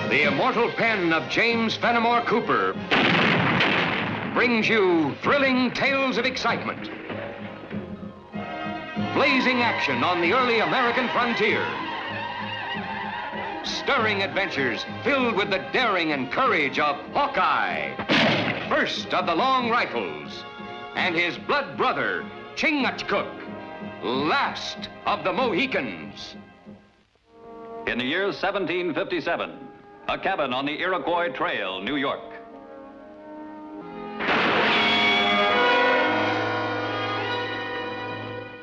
The immortal pen of James Fenimore Cooper brings you thrilling tales of excitement, blazing action on the early American frontier, stirring adventures filled with the daring and courage of Hawkeye, first of the Long Rifles, and his blood brother, Chingachgook, last of the Mohicans. In the year 1757, a cabin on the Iroquois Trail, New York.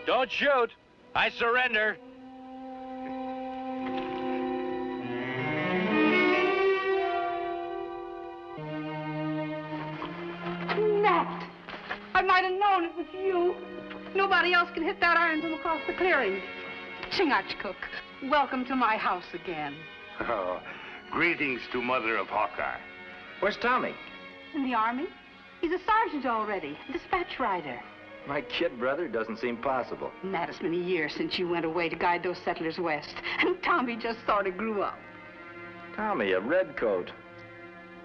Don't shoot. I surrender. Nat, I might have known it was you. Nobody else can hit that iron from across the clearing. Chingachgook, welcome to my house again. Oh, greetings to Mother of Hawkeye. Where's Tommy? In the Army? He's a sergeant already, dispatch rider. My kid brother doesn't seem possible. Nat, it's been a year since you went away to guide those settlers west, and Tommy just sort of grew up. Tommy, a redcoat.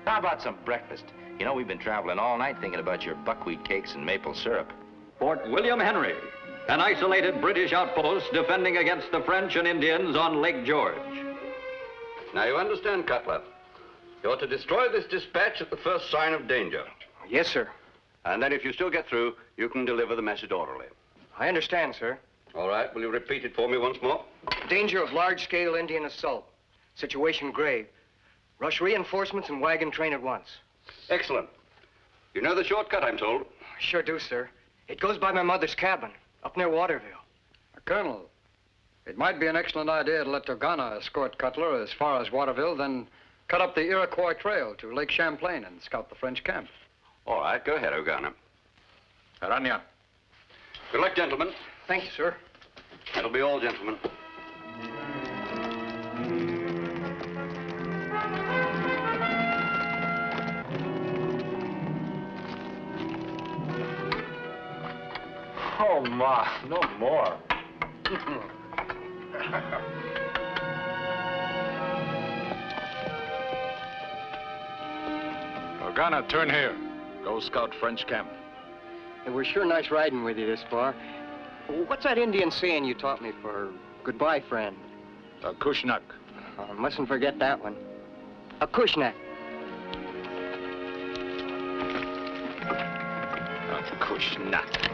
How about some breakfast? You know, we've been traveling all night thinking about your buckwheat cakes and maple syrup. Fort William Henry, an isolated British outpost defending against the French and Indians on Lake George. Now you understand, Cutler. You're to destroy this dispatch at the first sign of danger. Yes, sir. And then if you still get through, you can deliver the message orally. I understand, sir. All right, will you repeat it for me once more? Danger of large-scale Indian assault. Situation grave. Rush reinforcements and wagon train at once. Excellent. You know the shortcut, I'm told. I sure do, sir. It goes by my mother's cabin, up near Waterville. Colonel, it might be an excellent idea to let Grjngo escort Cutler as far as Waterville, then cut up the Iroquois Trail to Lake Champlain and scout the French camp. All right, go ahead, Grjngo. Aranya. Good luck, gentlemen. Thank you, sir. That'll be all, gentlemen. Oh, Ma, no more. Grjngo, turn here. Go scout French camp. It was sure nice riding with you this far. What's that Indian saying you taught me for goodbye, friend? Kushnak. Oh, mustn't forget that one. A kushnak. Kushnak.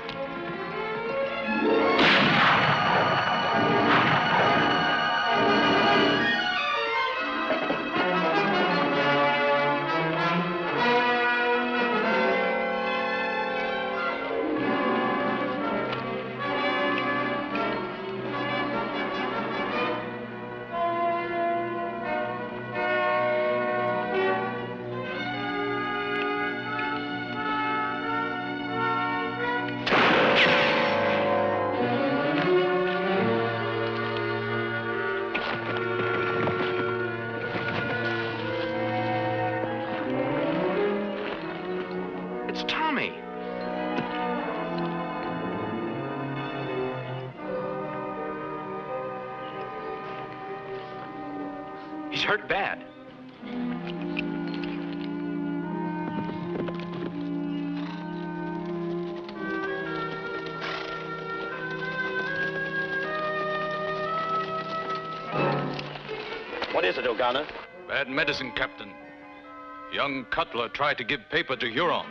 He's hurt bad. What is it, Grjngo? Bad medicine, Captain. Young Cutler tried to give paper to Hurons.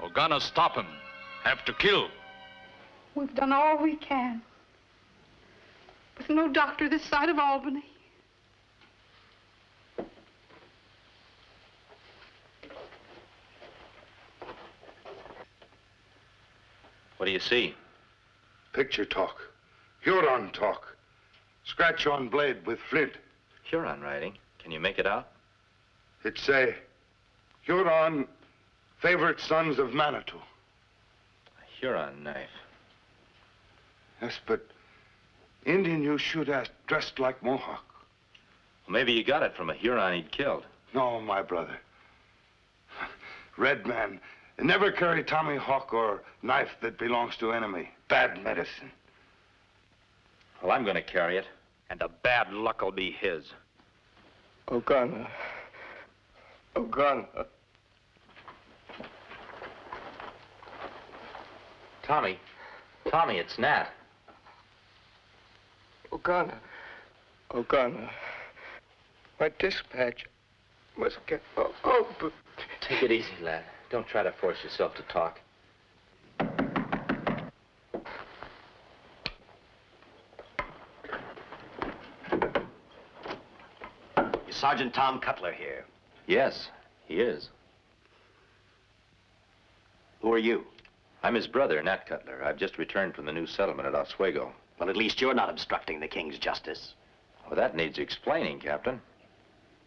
Grjngo stop him. Have to kill. We've done all we can. With no doctor this side of Albany. What do you see? Picture talk. Huron talk. Scratch on blade with flint. Huron writing. Can you make it out? It say, Huron, favorite sons of Manitou. A Huron knife. Yes, but Indian you shoot at dressed like Mohawk. Well, maybe you got it from a Huron he'd killed. No, my brother. Red man. Never carry tomahawk or knife that belongs to enemy. Bad medicine. Well, I'm going to carry it. And the bad luck will be his. Ogana. Ogana. Tommy, it's Nat. Ogana. Ogana. My dispatch must get open. Take it easy, lad. Don't try to force yourself to talk. Is Sergeant Tom Cutler here? Yes, he is. Who are you? I'm his brother, Nat Cutler. I've just returned from the new settlement at Oswego. Well, at least you're not obstructing the king's justice. Well, that needs explaining, Captain.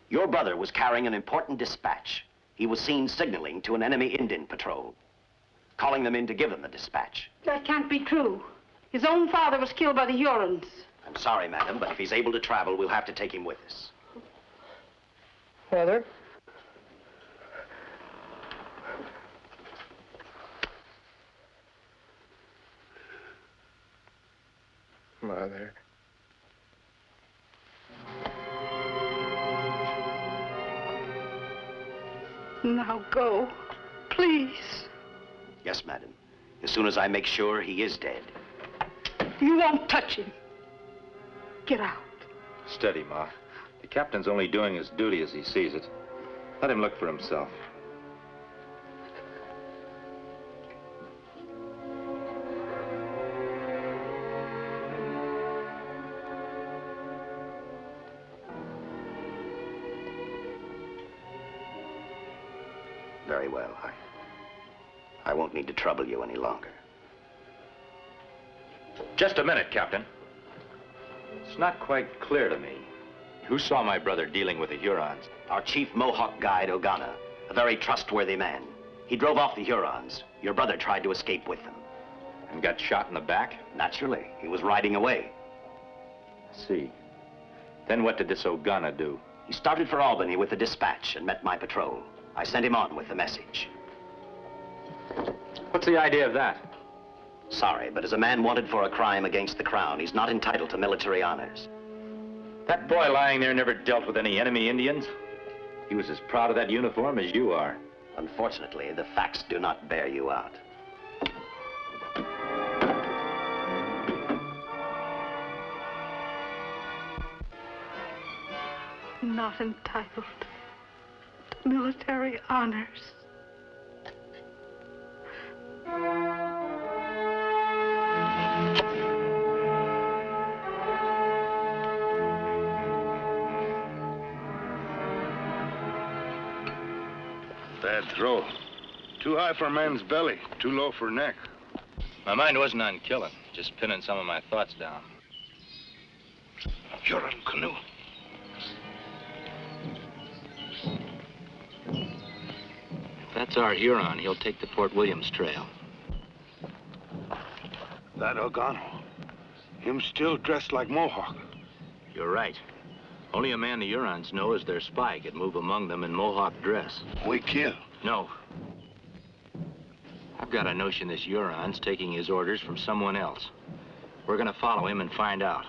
Your brother was carrying an important dispatch. He was seen signaling to an enemy Indian patrol, calling them in to give them the dispatch. That can't be true. His own father was killed by the Hurons. I'm sorry, madam, but if he's able to travel, we'll have to take him with us. Father? Mother. Now go, please. Yes, madam. As soon as I make sure he is dead. You won't touch him. Get out. Steady, Ma. The captain's only doing his duty as he sees it. Let him look for himself. Very well. I won't need to trouble you any longer. Just a minute, Captain. It's not quite clear to me. Who saw my brother dealing with the Hurons? Our chief Mohawk guide, Ogana, a very trustworthy man. He drove off the Hurons. Your brother tried to escape with them. And got shot in the back? Naturally. He was riding away. I see. Then what did this Ogana do? He started for Albany with the dispatch and met my patrol. I sent him on with the message. What's the idea of that? Sorry, but as a man wanted for a crime against the crown, he's not entitled to military honors. That boy lying there never dealt with any enemy Indians. He was as proud of that uniform as you are. Unfortunately, the facts do not bear you out. Not entitled to military honors. Bad throw. Too high for a man's belly, too low for neck. My mind wasn't on killing, just pinning some of my thoughts down. Huron canoe. If that's our Huron, he'll take the Fort Williams trail. That Ogano. Him still dressed like Mohawk. You're right. Only a man the Hurons know is their spy could move among them in Mohawk dress. We kill. No. I've got a notion this Huron's taking his orders from someone else. We're gonna follow him and find out.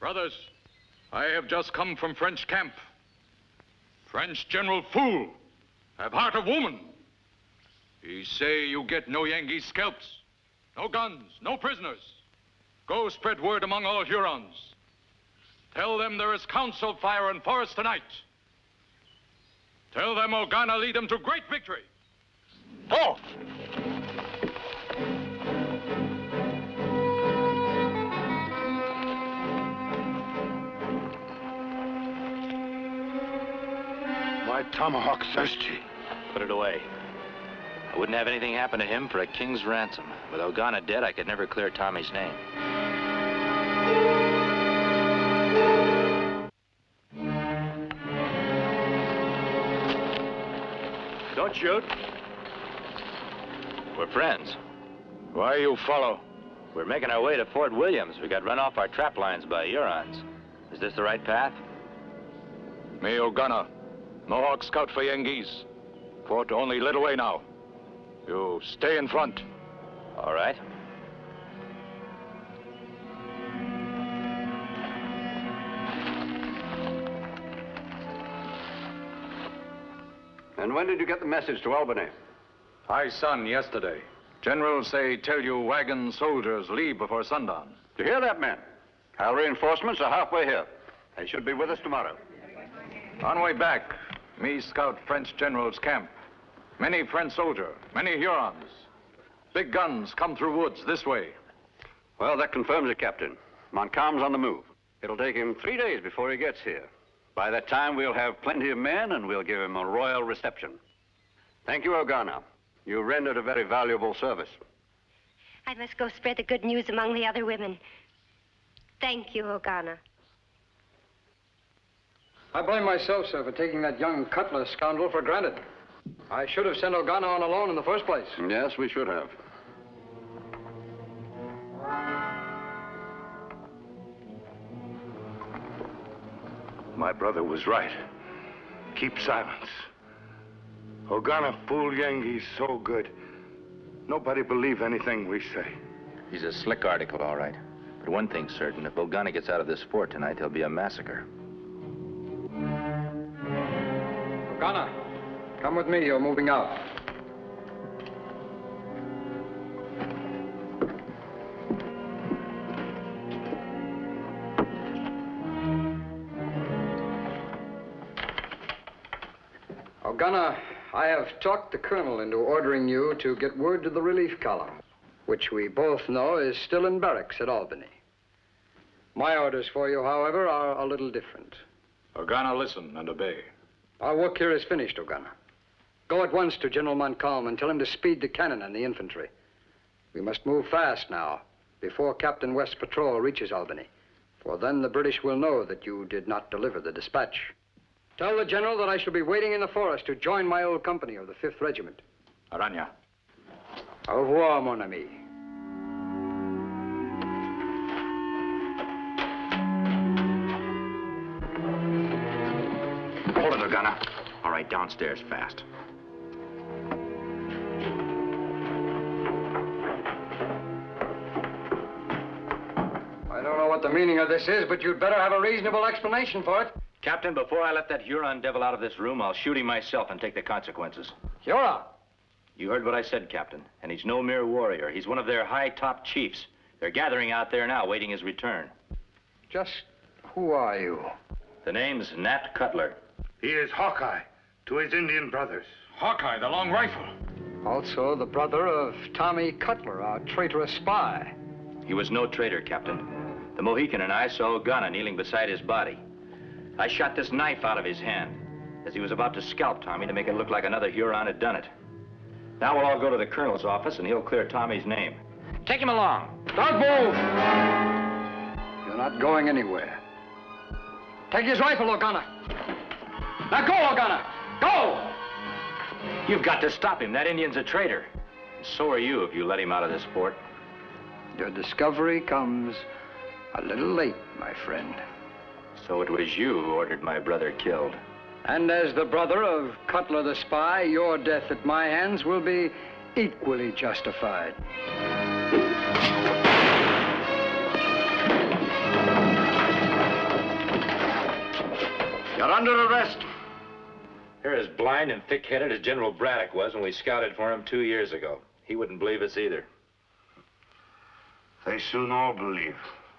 Brothers, I have just come from French camp. French General Fool have heart of woman. He say you get no Yankee scalps, no guns, no prisoners. Go spread word among all Hurons. Tell them there is council fire in forest tonight. Tell them Ogana lead them to great victory. Oh! My tomahawk thirsty. Put it away. I wouldn't have anything happen to him for a king's ransom. With Ogana dead, I could never clear Tommy's name. Don't shoot. We're friends. Why you follow? We're making our way to Fort Williams. We got run off our trap lines by Hurons. Is this the right path? Me Ogana. Mohawk scout for Yengeese. Fort only little way now. You stay in front. All right. And when did you get the message to Albany? I son yesterday. General say tell you wagon soldiers leave before sundown. You hear that, man? Our reinforcements are halfway here. They should be with us tomorrow. On way back, me scout French general's camp. Many French soldier, many Hurons. Big guns come through woods this way. Well, that confirms it, Captain. Montcalm's on the move. It'll take him 3 days before he gets here. By that time, we'll have plenty of men, and we'll give him a royal reception. Thank you, Ogana. You rendered a very valuable service. I must go spread the good news among the other women. Thank you, Ogana. I blame myself, sir, for taking that young Cutler scoundrel for granted. I should have sent Ogana on alone in the first place. Yes, we should have. My brother was right. Keep silence. Ogana fool Yengeese so good. Nobody believe anything we say. He's a slick article, all right. But one thing's certain, if Ogana gets out of this fort tonight, there'll be a massacre. Ogana, come with me. You're moving out. Ogana, I have talked the colonel into ordering you to get word to the relief column, which we both know is still in barracks at Albany. My orders for you, however, are a little different. Ogana, listen and obey. Our work here is finished, Ogana. Go at once to General Montcalm and tell him to speed the cannon and the infantry. We must move fast now, before Captain West's patrol reaches Albany, for then the British will know that you did not deliver the dispatch. Tell the general that I shall be waiting in the forest to join my old company of the 5th Regiment. Aranya. Au revoir, mon ami. Hold it, Ogana. All right, downstairs fast. I don't know what the meaning of this is, but you'd better have a reasonable explanation for it. Captain, before I let that Huron devil out of this room, I'll shoot him myself and take the consequences. Huron? You heard what I said, Captain. And he's no mere warrior. He's one of their high-top chiefs. They're gathering out there now, waiting his return. Just who are you? The name's Nat Cutler. He is Hawkeye to his Indian brothers. Hawkeye, the long rifle. Also the brother of Tommy Cutler, our traitorous spy. He was no traitor, Captain. The Mohican and I saw Ogana kneeling beside his body. I shot this knife out of his hand as he was about to scalp Tommy to make it look like another Huron had done it. Now we'll all go to the colonel's office and he'll clear Tommy's name. Take him along. Don't move! You're not going anywhere. Take his rifle, Ogana. Now go, Ogana! Go! You've got to stop him. That Indian's a traitor. And so are you if you let him out of this fort. Your discovery comes a little late, my friend. So it was you who ordered my brother killed. And as the brother of Cutler the spy, your death at my hands will be equally justified. You're under arrest. You're as blind and thick-headed as General Braddock was when we scouted for him 2 years ago. He wouldn't believe us either. They soon all believe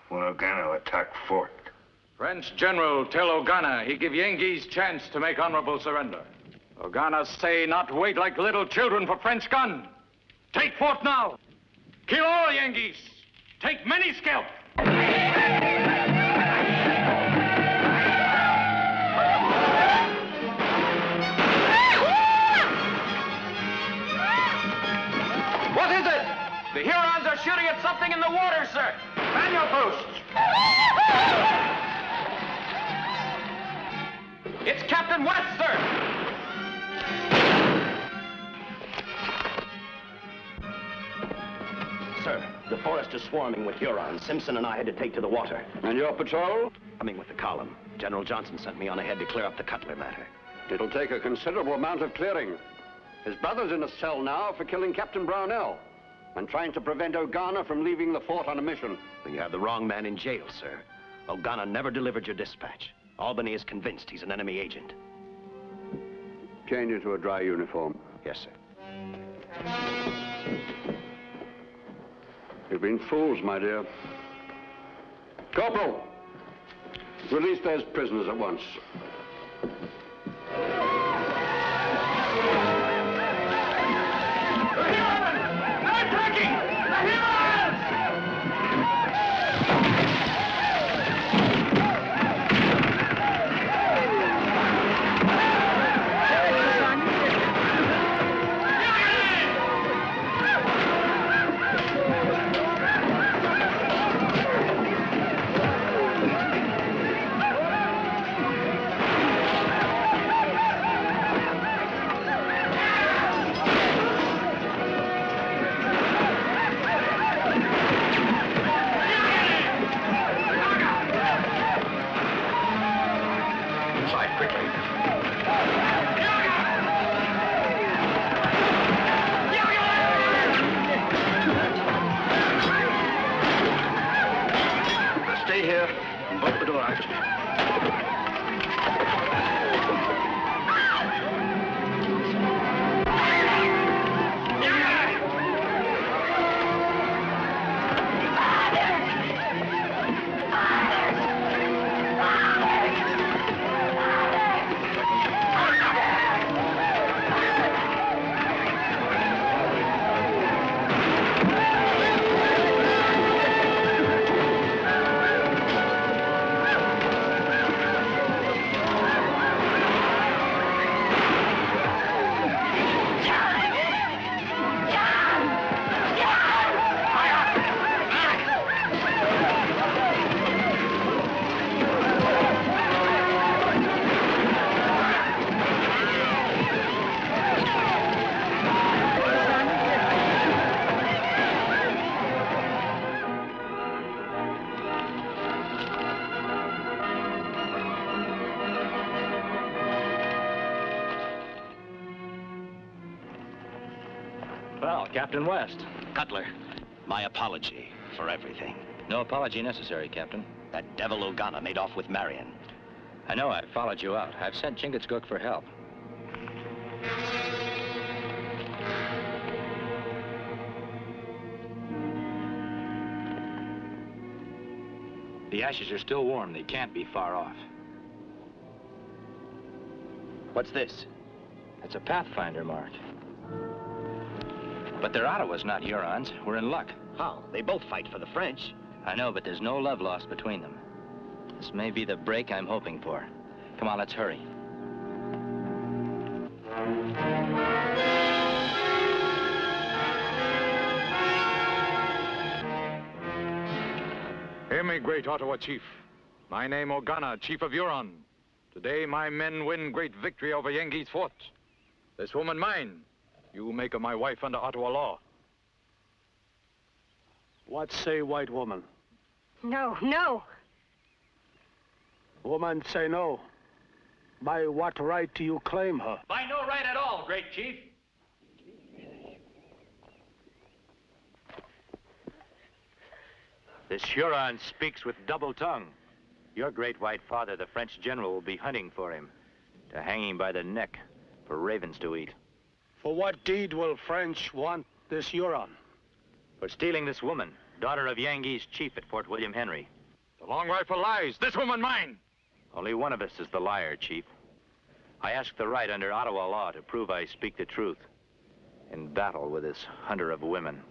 when Ogana attack fort. French general tell Ogana he give Yengeese chance to make honorable surrender. Ogana say not wait like little children for French gun. Take fort now. Kill all Yengeese. Take many scalp. The Hurons are shooting at something in the water, sir. Man your posts. It's Captain West, sir. Sir, the forest is swarming with Hurons. Simpson and I had to take to the water. And your patrol? Coming with the column. General Johnson sent me on ahead to clear up the Cutler matter. It'll take a considerable amount of clearing. His brother's in a cell now for killing Captain Brownell and trying to prevent Ogana from leaving the fort on a mission. Well, you have the wrong man in jail, sir. Ogana never delivered your dispatch. Albany is convinced he's an enemy agent. Change into a dry uniform. Yes, sir. You've been fools, my dear. Corporal, release those prisoners at once. Well, Captain West. Cutler, my apology for everything. No apology necessary, Captain. That devil Ogana made off with Marion. I know. I followed you out. I've sent Chingachgook for help. The ashes are still warm. They can't be far off. What's this? It's a Pathfinder mark. But they're Ottawas, not Hurons. We're in luck. How? They both fight for the French. I know, but there's no love lost between them. This may be the break I'm hoping for. Come on, let's hurry. Hear me, great Ottawa chief. My name Ogana, chief of Huron. Today my men win great victory over Yengi's fort. This woman mine. You make her my wife under Ottawa law. What say, white woman? No, no. Woman say no. By what right do you claim her? By no right at all, great chief. This Huron speaks with double tongue. Your great white father, the French general, will be hunting for him, to hang him by the neck for ravens to eat. For what deed will French want this Huron? For stealing this woman, daughter of Yengi's chief at Fort William Henry. The long rifle lies. This woman mine. Only one of us is the liar, chief. I ask the right under Ottawa law to prove I speak the truth in battle with this hunter of women.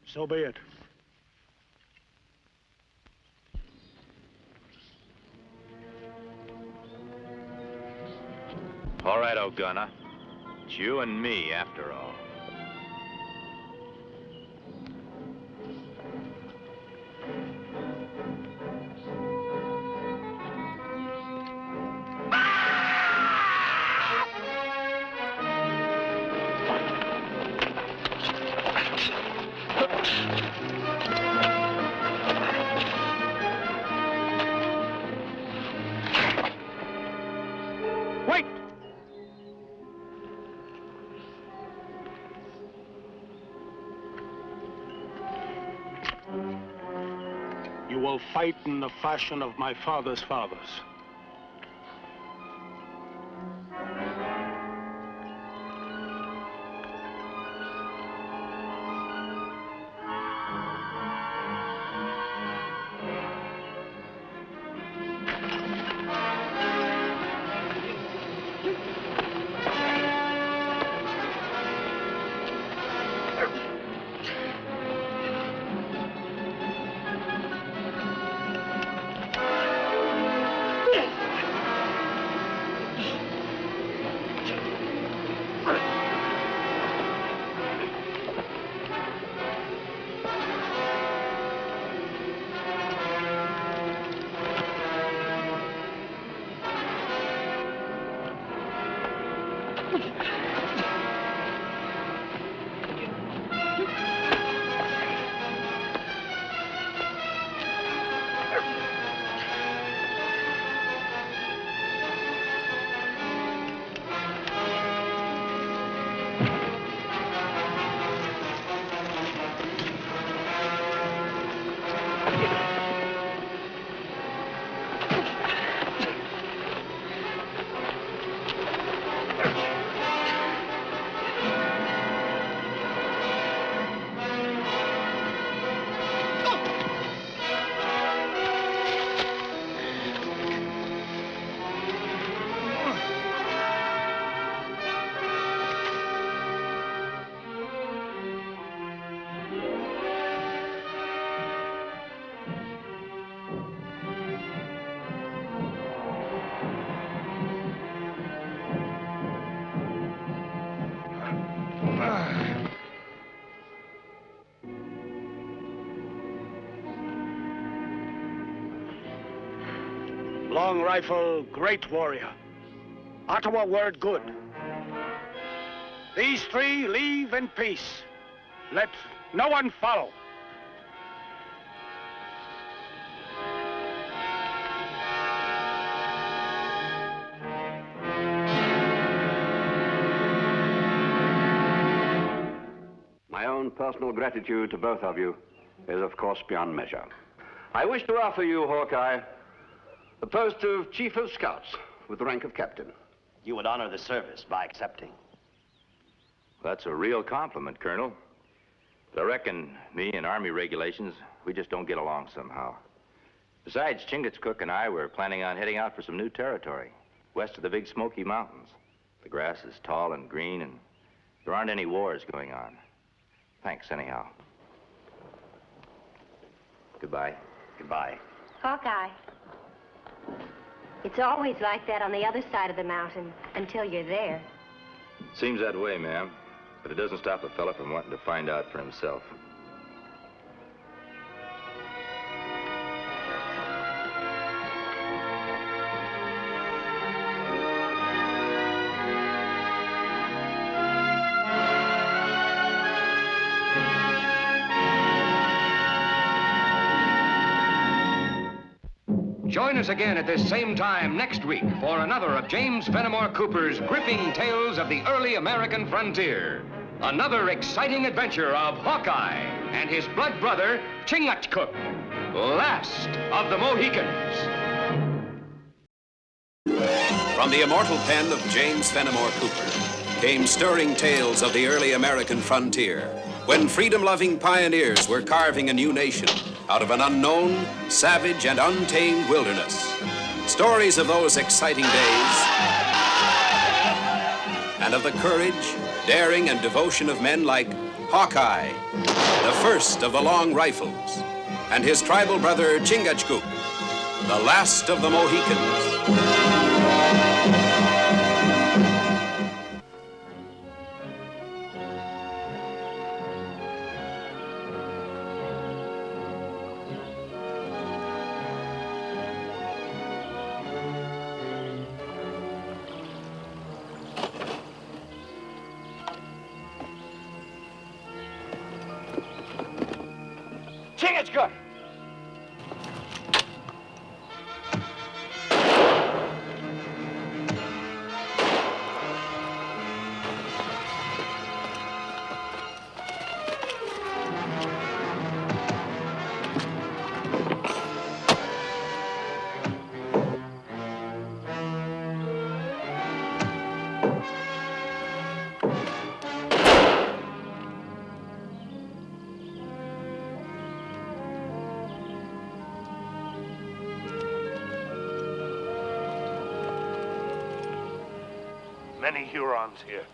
So be it. All right, Ogana. It's you and me, after all. will fight in the fashion of my father's fathers. Long Rifle, great warrior. Ottawa word good. These three leave in peace. Let no one follow. My own personal gratitude to both of you is, of course, beyond measure. I wish to offer you, Hawkeye, the post of Chief of Scouts with the rank of Captain. You would honor the service by accepting. That's a real compliment, Colonel. But I reckon me and Army regulations, we just don't get along somehow. Besides, Chingachgook and I were planning on heading out for some new territory, west of the Big Smoky Mountains. The grass is tall and green, and there aren't any wars going on. Thanks, anyhow. Goodbye. Goodbye. Hawkeye. It's always like that on the other side of the mountain until you're there. Seems that way, ma'am. But it doesn't stop a fella from wanting to find out for himself. Join us again at this same time next week for another of James Fenimore Cooper's gripping tales of the early American frontier. Another exciting adventure of Hawkeye and his blood brother, Chingachgook, last of the Mohicans. From the immortal pen of James Fenimore Cooper came stirring tales of the early American frontier, when freedom-loving pioneers were carving a new nation out of an unknown, savage, and untamed wilderness. Stories of those exciting days and of the courage, daring, and devotion of men like Hawkeye, the first of the Long Rifles, and his tribal brother Chingachgook, the last of the Mohicans. Chingachgook! Many Hurons here.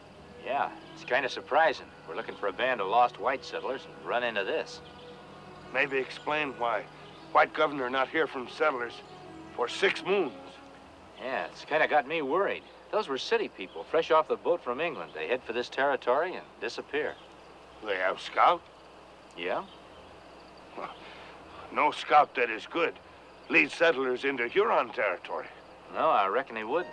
Yeah, it's kind of surprising. We're looking for a band of lost white settlers and run into this. Maybe explain why white governor not here from settlers for 6 moons. Yeah, it's kind of got me worried. Those were city people, fresh off the boat from England. They head for this territory and disappear. They have scout? Yeah? No scout that is good leads settlers into Huron territory. No, I reckon he would.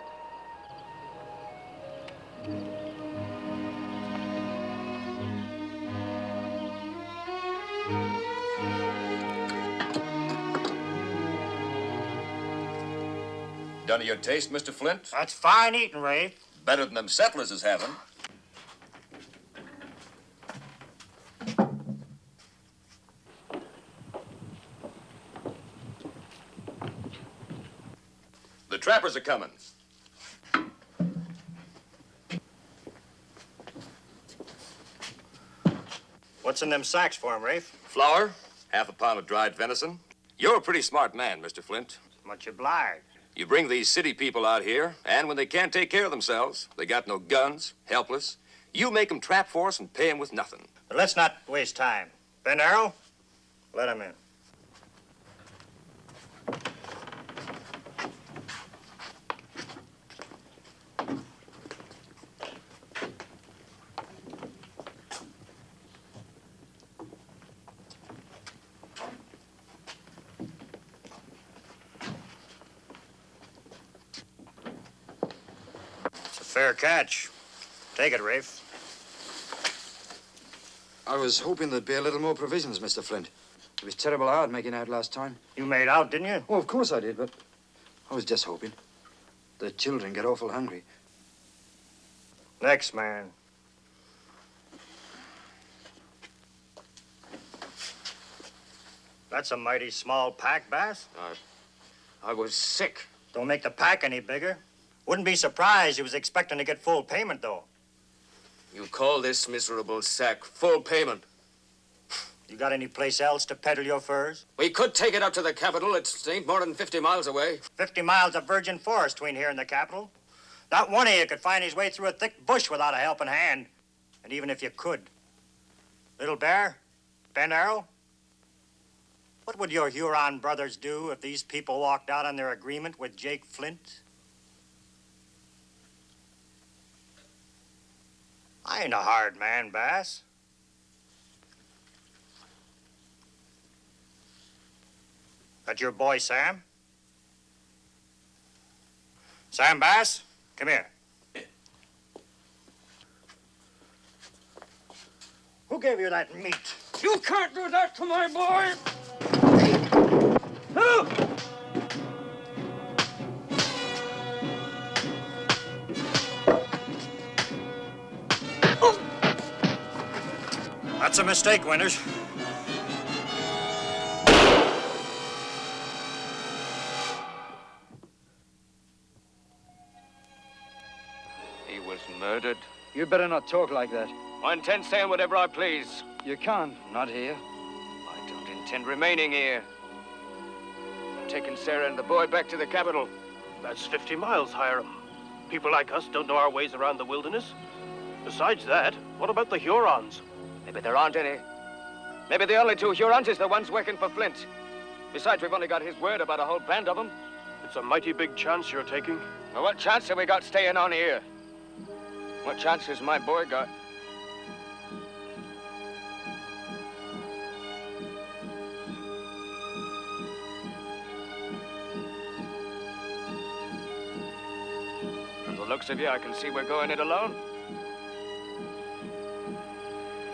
Done to your taste, Mr. Flint? That's fine eating, Rafe. Better than them settlers is having. The trappers are coming. What's in them sacks for him, Rafe? Flour, half a pound of dried venison. You're a pretty smart man, Mr. Flint. Much obliged. You bring these city people out here, and when they can't take care of themselves, they got no guns, helpless, you make them trap for us and pay them with nothing. But let's not waste time. Ben Arrow, let him in. Fair catch. Take it, Rafe. I was hoping there'd be a little more provisions, Mr. Flint. It was terrible hard making out last time. You made out, didn't you? Oh, of course I did, but I was just hoping. The children get awful hungry. Next man. That's a mighty small pack, Bass. I was sick. Don't make the pack any bigger. Wouldn't be surprised he was expecting to get full payment, though. You call this miserable sack full payment? You got any place else to peddle your furs? We could take it up to the capital. It ain't more than 50 miles away. 50 miles of virgin forest between here and the capital. Not one of you could find his way through a thick bush without a helping hand. And even if you could. Little Bear, Ben Arrow, what would your Huron brothers do if these people walked out on their agreement with Jake Flint? I ain't a hard man, Bass. That your boy, Sam? Sam Bass, come here. Who gave you that meat? You can't do that to my boy! Who? That's a mistake, Winters. He was murdered. You better not talk like that. I intend saying whatever I please. You can't. Not here. I don't intend remaining here. I'm taking Sarah and the boy back to the capital. That's 50 miles, Hiram. People like us don't know our ways around the wilderness. Besides that, what about the Hurons? Maybe there aren't any. Maybe the only 2 Hurons is the ones working for Flint. Besides, we've only got his word about a whole band of them. It's a mighty big chance you're taking. Well, what chance have we got staying on here? What chance has my boy got? From the looks of you, I can see we're going it alone.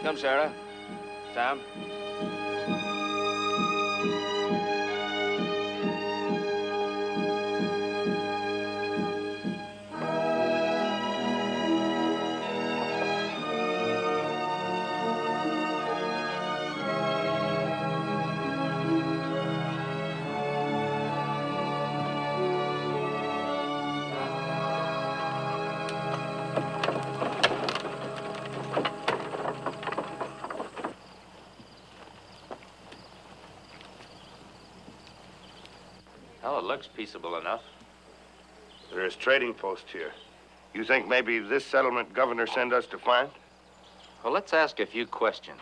Come, Sarah. Sam. Well, it looks peaceable enough. There is trading post here. You think maybe this settlement governor sent us to find? Well, let's ask a few questions.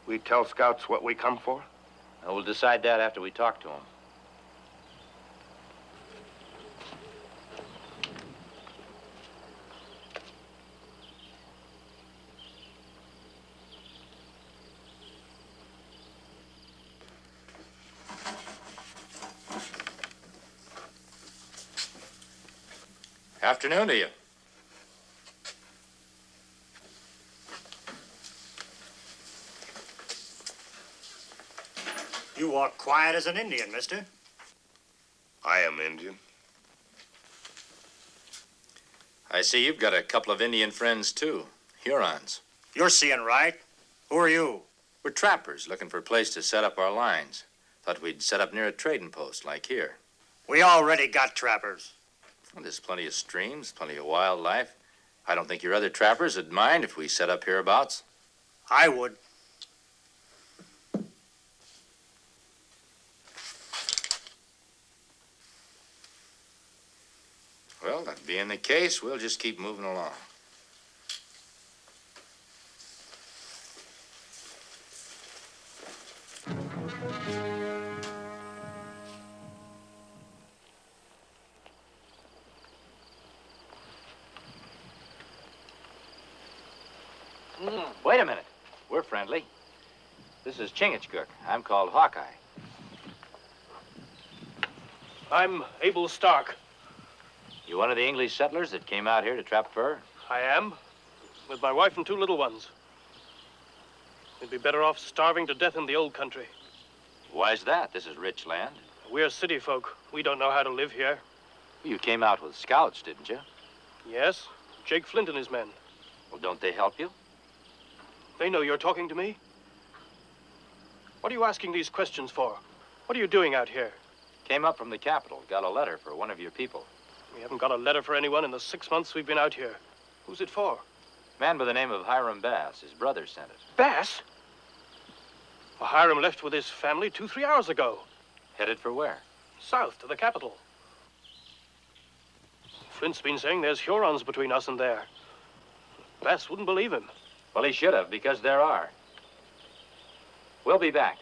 We tell scouts what we come for? We'll decide that after we talk to them. Afternoon to you. You walk quiet as an Indian, mister. I am Indian. I see you've got a couple of Indian friends, too. Hurons. You're seeing right. Who are you? We're trappers looking for a place to set up our lines. Thought we'd set up near a trading post like here. We already got trappers. Well, there's plenty of streams, plenty of wildlife. I don't think your other trappers would mind if we set up hereabouts. I would. Well, that being the case, we'll just keep moving along. Wait a minute. We're friendly. This is Chingachgook. I'm called Hawkeye. I'm Abel Stark. You one of the English settlers that came out here to trap fur? I am, with my wife and 2 little ones. We'd be better off starving to death in the old country. Why's that? This is rich land. We're city folk. We don't know how to live here. You came out with scouts, didn't you? Yes, Jake Flint and his men. Well, don't they help you? They know you're talking to me. What are you asking these questions for? What are you doing out here? Came up from the capital. Got a letter for one of your people. We haven't got a letter for anyone in the 6 months we've been out here. Who's it for? Man by the name of Hiram Bass. His brother sent it. Bass? Well, Hiram left with his family 2-3 hours ago. Headed for where? South to the capital. Flint's been saying there's Hurons between us and there. Bass wouldn't believe him. Well, he should have, because there are. We'll be back.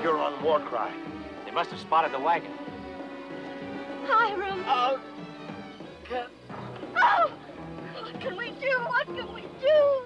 Huron war cry. They must have spotted the wagon. Hiram! Oh! Oh! What can we do? What can we do?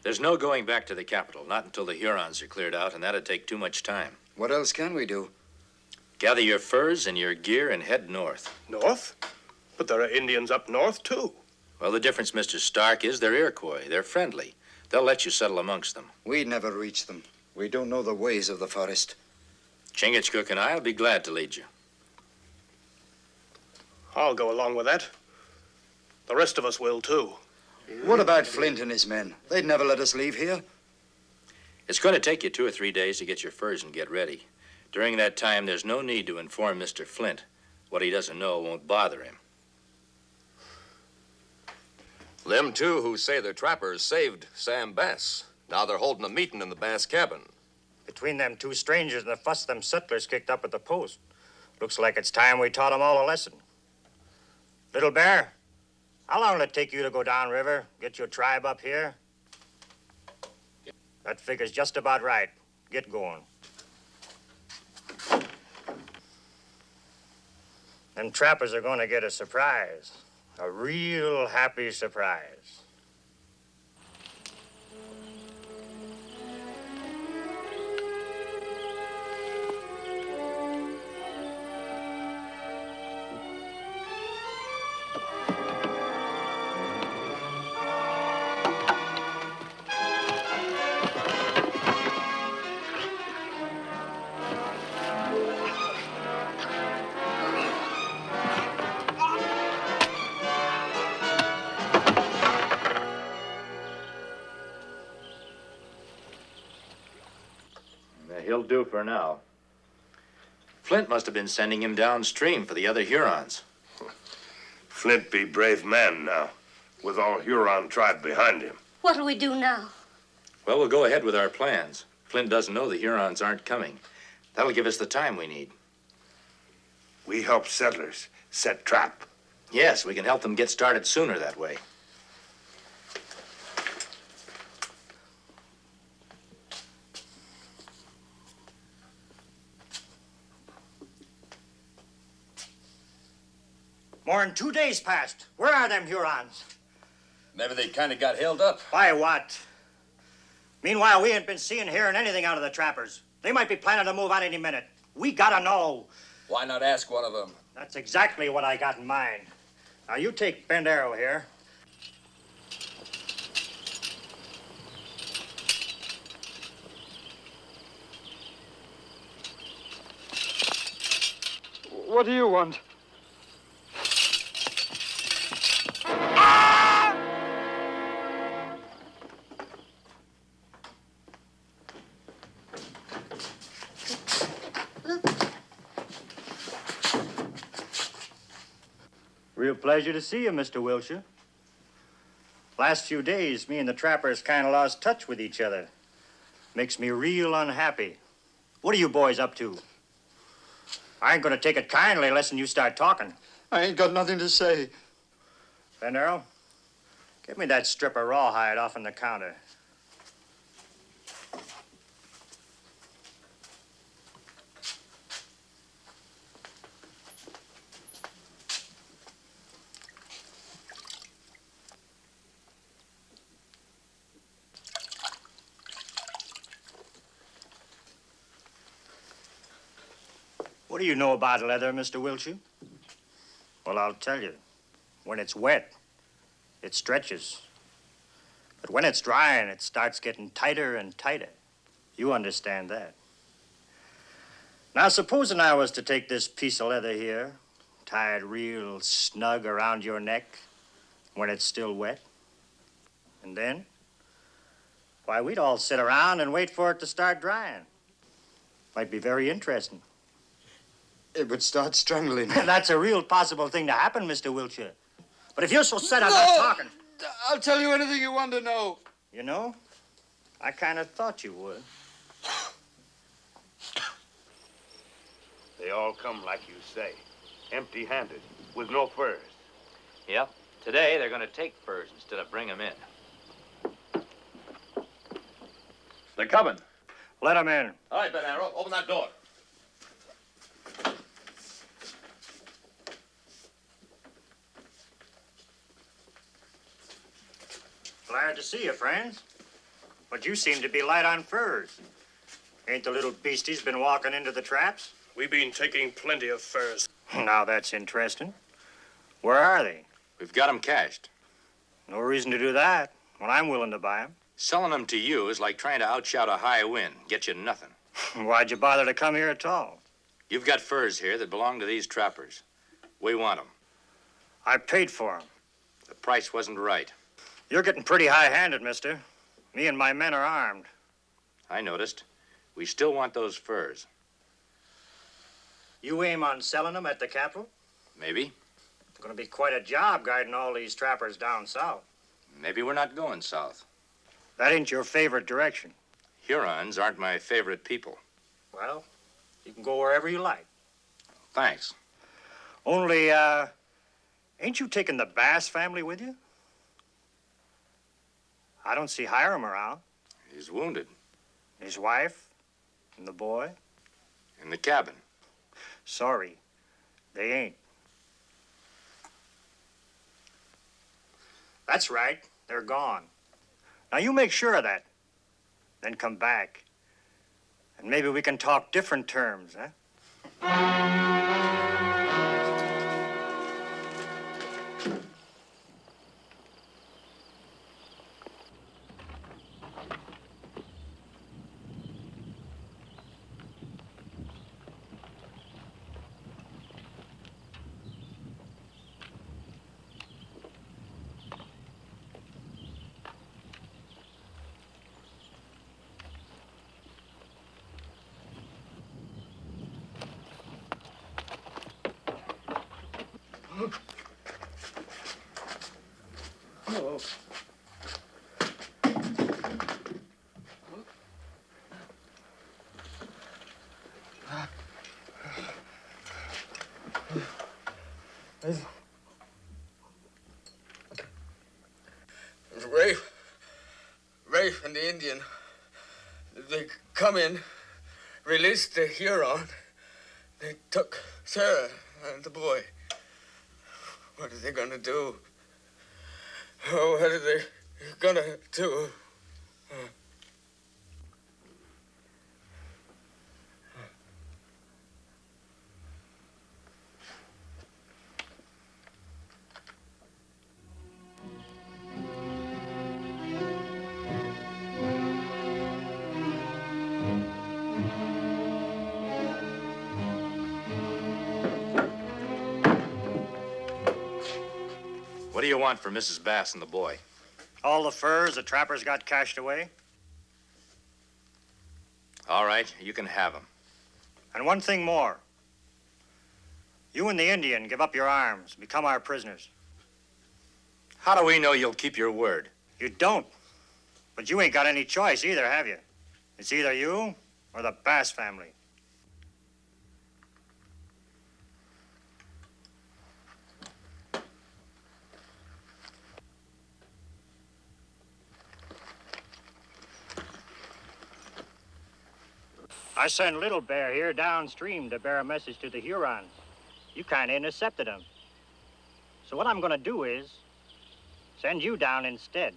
There's no going back to the capital, not until the Hurons are cleared out, and that'd take too much time. What else can we do? Gather your furs and your gear and head north. North? But there are Indians up north, too. Well, the difference, Mr. Stark, is they're Iroquois. They're friendly. They'll let you settle amongst them. We'd never reach them. We don't know the ways of the forest. Chingachgook and I'll be glad to lead you. I'll go along with that. The rest of us will, too. What about Flint and his men? They'd never let us leave here. It's going to take you 2 or 3 days to get your furs and get ready. During that time, there's no need to inform Mr. Flint. What he doesn't know won't bother him. Them two who say they're trappers saved Sam Bass. Now they're holding a meeting in the Bass cabin. Between them 2 strangers and the fuss them settlers kicked up at the post. Looks like it's time we taught them all a lesson. Little Bear, How long will it take you to go downriver, get your tribe up here? That figure's just about right. Get going. Them trappers are going to get a surprise. A real happy surprise. He'll do for now. Flint must have been sending him downstream for the other Hurons. Flint be brave man now, with all Huron tribe behind him. What'll we do now? Well, we'll go ahead with our plans. Flint doesn't know the Hurons aren't coming. That'll give us the time we need. We help settlers set trap. Yes, we can help them get started sooner that way. More'n 2 days passed. Where are them Hurons? Maybe they kind of got held up. By what? Meanwhile, we ain't been seeing, hearing anything out of the trappers. They might be planning to move out any minute. We gotta know. Why not ask one of them? That's exactly what I got in mind. Now, you take Bend Arrow here. What do you want? Real pleasure to see you, Mr. Wilshire. Last few days, me and the trappers kind of lost touch with each other. Makes me real unhappy. What are you boys up to? I ain't gonna take it kindly unless you start talking. I ain't got nothing to say. Bend Arrow, give me that strip of rawhide off on the counter. What do you know about leather, Mr. Wilshire? Well, I'll tell you. When it's wet, it stretches. But when it's drying, it starts getting tighter and tighter. You understand that. Now, supposing I was to take this piece of leather here, tie it real snug around your neck when it's still wet, and then, why, we'd all sit around and wait for it to start drying. Might be very interesting. It would start strangling. That's a real possible thing to happen, Mr. Wilshire. But if you're so set on not talking... I'll tell you anything you want to know. You know, I kind of thought you would. They all come like you say, empty-handed, with no furs. Yep. Today, they're going to take furs instead of bring them in. They're coming. Let them in. All right, Ben Arrow, open that door. Glad to see you, friends. But you seem to be light on furs. Ain't the little beasties been walking into the traps? We've been taking plenty of furs. Now that's interesting. Where are they? We've got them cached. No reason to do that when I'm willing to buy them. Selling them to you is like trying to outshout a high wind. Get you nothing. Why'd you bother to come here at all? You've got furs here that belong to these trappers. We want them. I paid for them. The price wasn't right. You're getting pretty high-handed, mister. Me and my men are armed. I noticed. We still want those furs. You aim on selling them at the capital? Maybe. It's going to be quite a job guiding all these trappers down south. Maybe we're not going south. That ain't your favorite direction. Hurons aren't my favorite people. Well, you can go wherever you like. Thanks. Only, Ain't you taking the Bass family with you? I don't see Hiram around. He's wounded. His wife and the boy? In the cabin. Sorry, they ain't. That's right, they're gone. Now you make sure of that. Then come back. And maybe we can talk different terms, huh? Rafe and the Indian, they come in, released the Huron. They took Sarah and the boy. What are they gonna do? Oh, what are they gonna do? What do you want for Mrs. Bass and the boy? All the furs the trappers got cached away. All right, you can have them. And one thing more. You and the Indian give up your arms, become our prisoners. How do we know you'll keep your word? You don't. But you ain't got any choice either, have you? It's either you or the Bass family. I sent Little Bear here downstream to bear a message to the Hurons. You kind of intercepted him. So what I'm going to do is send you down instead.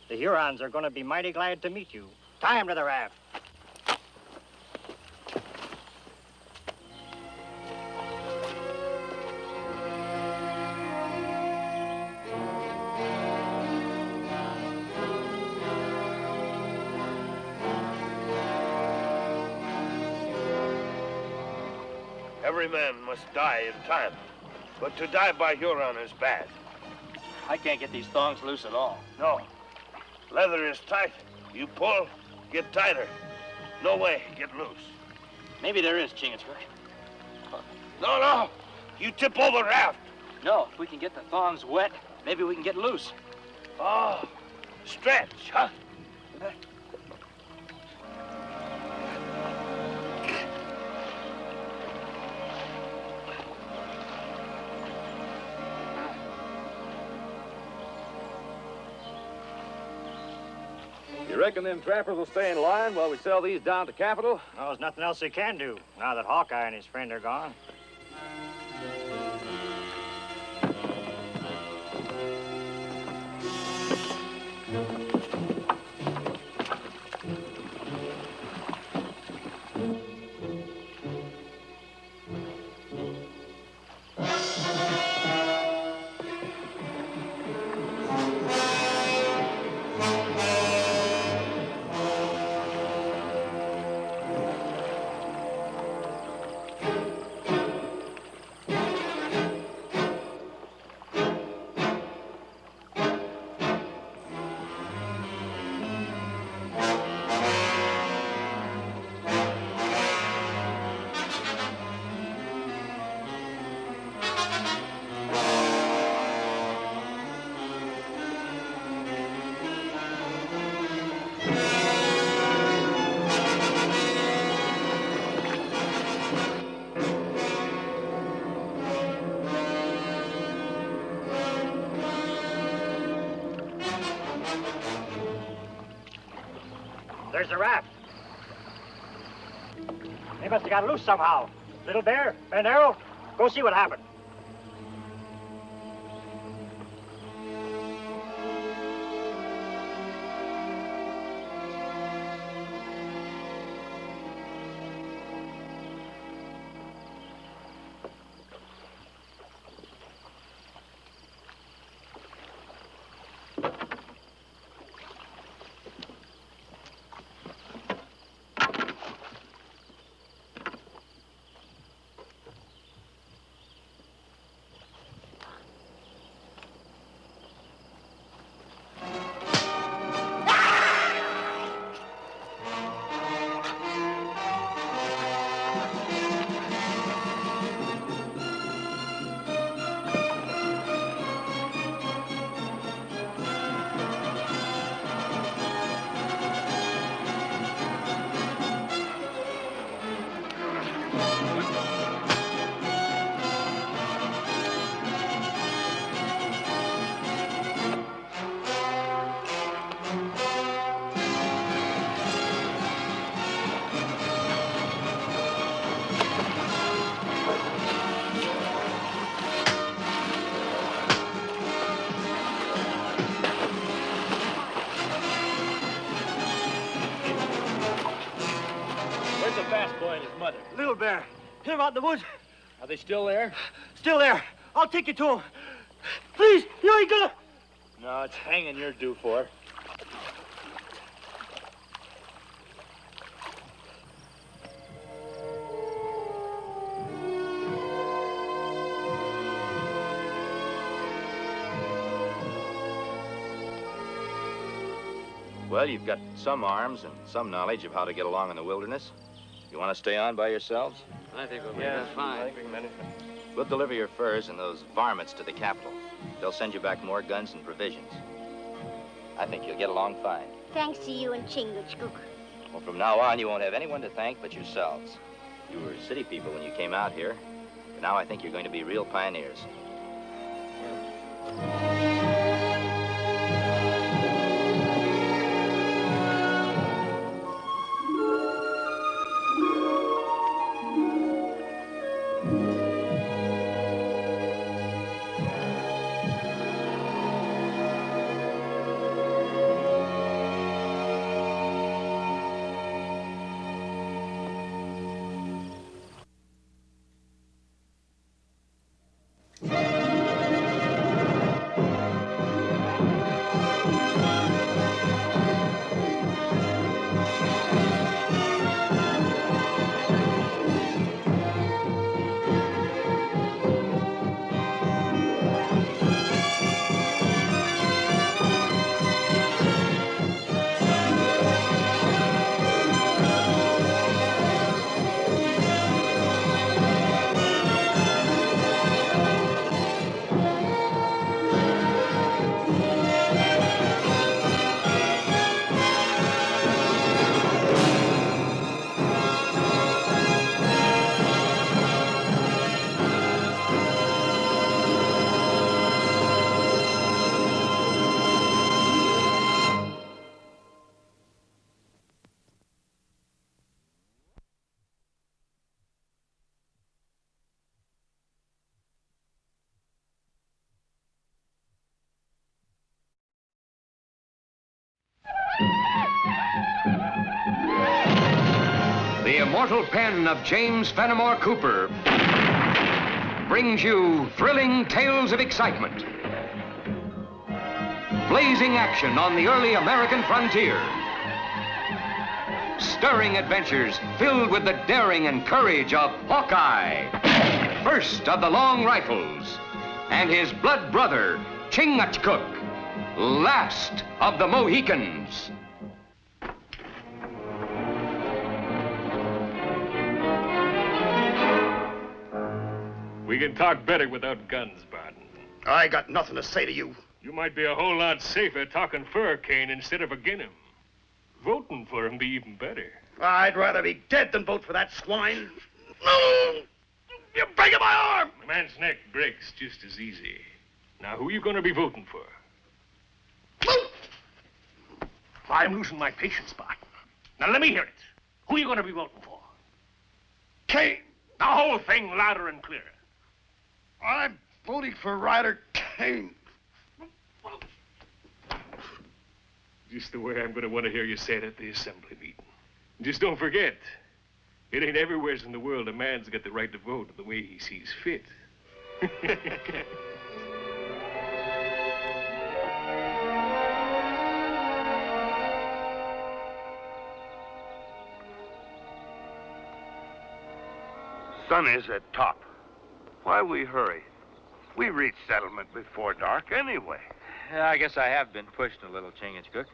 The Hurons are going to be mighty glad to meet you. Tie him to the raft. Every man must die in time, but to die by Huron is bad. I can't get these thongs loose at all. No. Leather is tight. You pull, get tighter. No way, get loose. Maybe there is, Chingachgook. No. You tip over raft. No, if we can get the thongs wet, maybe we can get loose. Oh, stretch, huh? You reckon them trappers will stay in line while we sell these down to Capitol? No, there's nothing else they can do now that Hawkeye and his friend are gone. They must have got loose somehow. Little Bear, Ben Arrow, go see what happened. Little Bear, hit him out in the woods. Are they still there? Still there. I'll take you to him. Please, you ain't gonna... No, it's hanging you're due for. Well, you've got some arms and some knowledge of how to get along in the wilderness. You want to stay on by yourselves? I think we'll make it fine. I think we can manage it. We'll deliver your furs and those varmints to the capital. They'll send you back more guns and provisions. I think you'll get along fine. Thanks to you and Chingachgook. Well, from now on, you won't have anyone to thank but yourselves. You were city people when you came out here, but now I think you're going to be real pioneers. The immortal pen of James Fenimore Cooper brings you thrilling tales of excitement, blazing action on the early American frontier, stirring adventures filled with the daring and courage of Hawkeye, first of the Long Rifles, and his blood brother, Chingachgook, last of the Mohicans. We can talk better without guns, Barton. I got nothing to say to you. You might be a whole lot safer talking for Kane instead of agin him. Voting for him be even better. I'd rather be dead than vote for that swine. No! You're breaking my arm! A man's neck breaks just as easy. Now, who you gonna be voting for? I'm losing my patience, Barton. Now, let me hear it. Who you gonna be voting for? Kane! The whole thing louder and clearer. I'm voting for Ryder Kane. Just the way I'm going to want to hear you say it at the assembly meeting. Just don't forget, it ain't everywhere in the world a man's got the right to vote the way he sees fit. Sun is at top. Why we hurry? We reach settlement before dark anyway. Yeah, I guess I have been pushed a little, Chingachgook.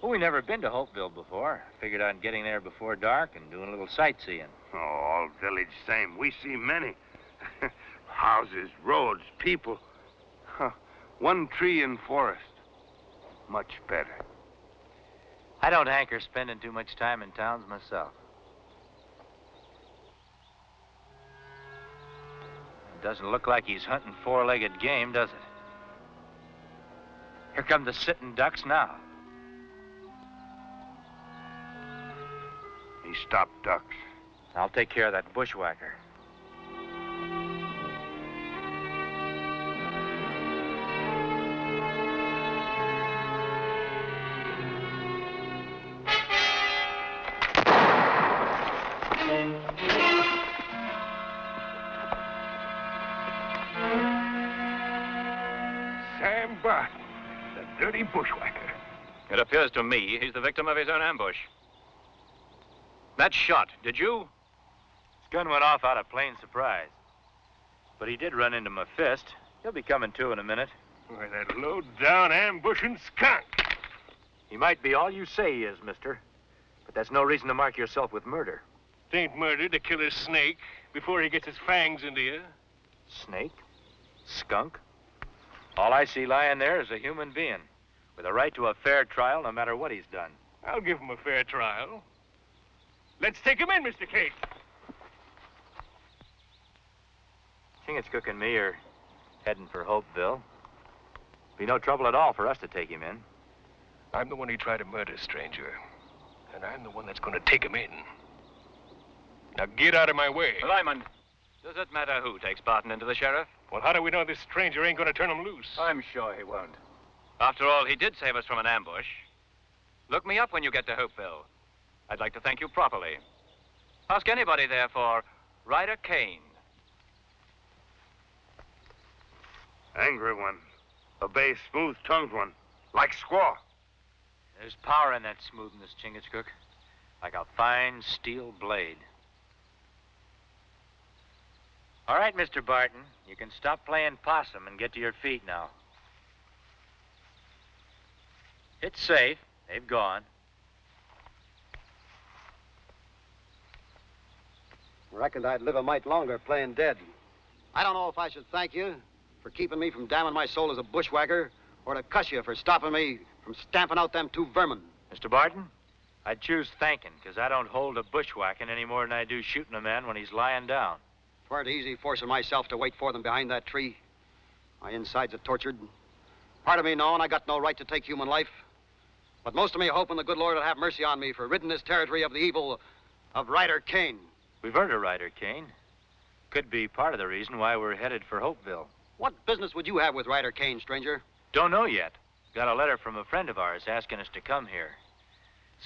Well, we never been to Hopeville before. Figured on getting there before dark and doing a little sightseeing. Oh, all village same. We see many. Houses, roads, people. Huh. One tree and forest. Much better. I don't hanker spending too much time in towns myself. It doesn't look like he's hunting four-legged game, does it? Here come the sitting ducks now. He stopped ducks. I'll take care of that bushwhacker. Sam Barton, the dirty bushwhacker. It appears to me he's the victim of his own ambush. That shot, did you? His gun went off out of plain surprise. But he did run into my fist. He'll be coming to in a minute. Why, that low-down ambushing skunk. He might be all you say he is, mister. But that's no reason to mark yourself with murder. It ain't murder to kill a snake before he gets his fangs into you. Snake? Skunk? All I see lying there is a human being with a right to a fair trial no matter what he's done. I'll give him a fair trial. Let's take him in, Mr. Kate. Chingachgook and me are heading for Hopeville. Be no trouble at all for us to take him in. I'm the one he tried to murder, stranger. And I'm the one that's going to take him in. Now get out of my way. Lyman, does it matter who takes Barton into the sheriff? Well, how do we know this stranger ain't going to turn him loose? I'm sure he won't. After all, he did save us from an ambush. Look me up when you get to Hopeville. I'd like to thank you properly. Ask anybody there for Ryder Kane. Angry one. A bay, smooth-tongued one. Like squaw. There's power in that smoothness, Chingachgook. Like a fine steel blade. All right, Mr. Barton. You can stop playing possum and get to your feet now. It's safe. They've gone. Reckoned I'd live a mite longer playing dead. I don't know if I should thank you for keeping me from damning my soul as a bushwhacker or to cuss you for stopping me from stamping out them two vermin. Mr. Barton, I'd choose thanking, because I don't hold a bushwhacking any more than I do shooting a man when he's lying down. It weren't easy forcing myself to wait for them behind that tree. My insides are tortured. Part of me knowing I got no right to take human life. But most of me hoping the good Lord will have mercy on me for ridding this territory of the evil of Ryder Kane. We've heard of Ryder Kane. Could be part of the reason why we're headed for Hopeville. What business would you have with Ryder Kane, stranger? Don't know yet. Got a letter from a friend of ours asking us to come here.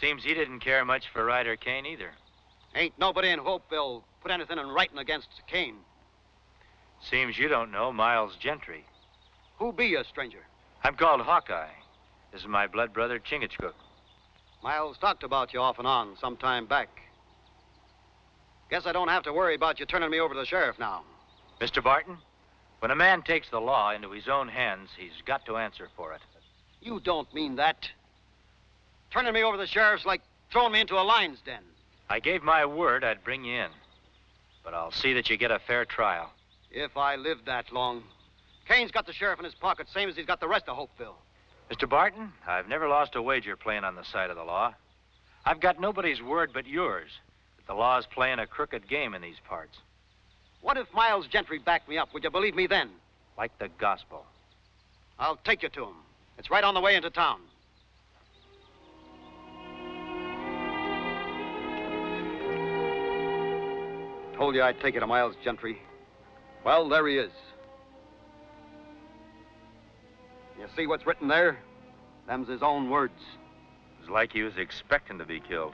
Seems he didn't care much for Ryder Kane either. Ain't nobody in Hopeville put anything in writing against Kane. Seems you don't know Miles Gentry. Who be you, stranger? I'm called Hawkeye. This is my blood brother, Chingachgook. Miles talked about you off and on some time back. Guess I don't have to worry about you turning me over to the sheriff now. Mr. Barton, when a man takes the law into his own hands, he's got to answer for it. You don't mean that. Turning me over to the sheriff's like throwing me into a lion's den. I gave my word I'd bring you in. But I'll see that you get a fair trial. If I live that long. Kane's got the sheriff in his pocket, same as he's got the rest of Hopeville. Mr. Barton, I've never lost a wager playing on the side of the law. I've got nobody's word but yours that the law's playing a crooked game in these parts. What if Miles Gentry backed me up? Would you believe me then? Like the gospel. I'll take you to him. It's right on the way into town. Told you I'd take you to Miles Gentry. Well, there he is. You see what's written there? Them's his own words. It's like he was expecting to be killed.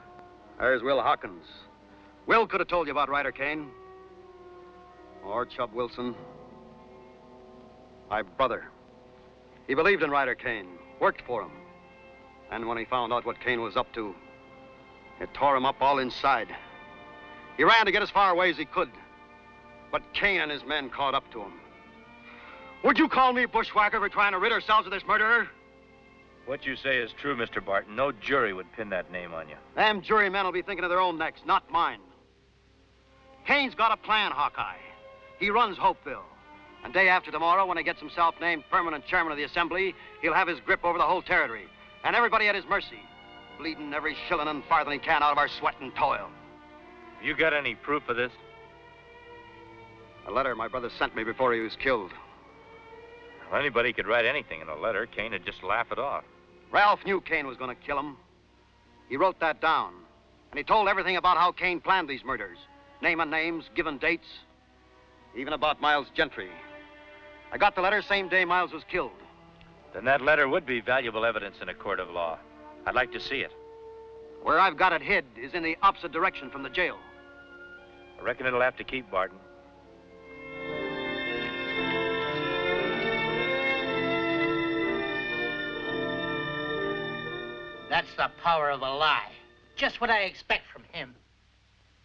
There's Will Hawkins. Will could have told you about Ryder Kane. Or Chub Wilson. My brother. He believed in Ryder Kane, worked for him. And when he found out what Kane was up to, it tore him up all inside. He ran to get as far away as he could. But Kane and his men caught up to him. Would you call me bushwhacker for trying to rid ourselves of this murderer? What you say is true, Mr. Barton. No jury would pin that name on you. Them jurymen will be thinking of their own necks, not mine. Kane's got a plan, Hawkeye. He runs Hopeville. And day after tomorrow, when he gets himself named permanent chairman of the Assembly, he'll have his grip over the whole territory. And everybody at his mercy, bleeding every shilling and farthing he can out of our sweat and toil. You got any proof of this? A letter my brother sent me before he was killed. Well, anybody could write anything in a letter. Kane would just laugh it off. Ralph knew Kane was going to kill him. He wrote that down. And he told everything about how Kane planned these murders. Naming names, giving dates. Even about Miles Gentry. I got the letter same day Miles was killed. Then that letter would be valuable evidence in a court of law. I'd like to see it. Where I've got it hid is in the opposite direction from the jail. I reckon it'll have to keep, Barton. That's the power of a lie. Just what I expect from him.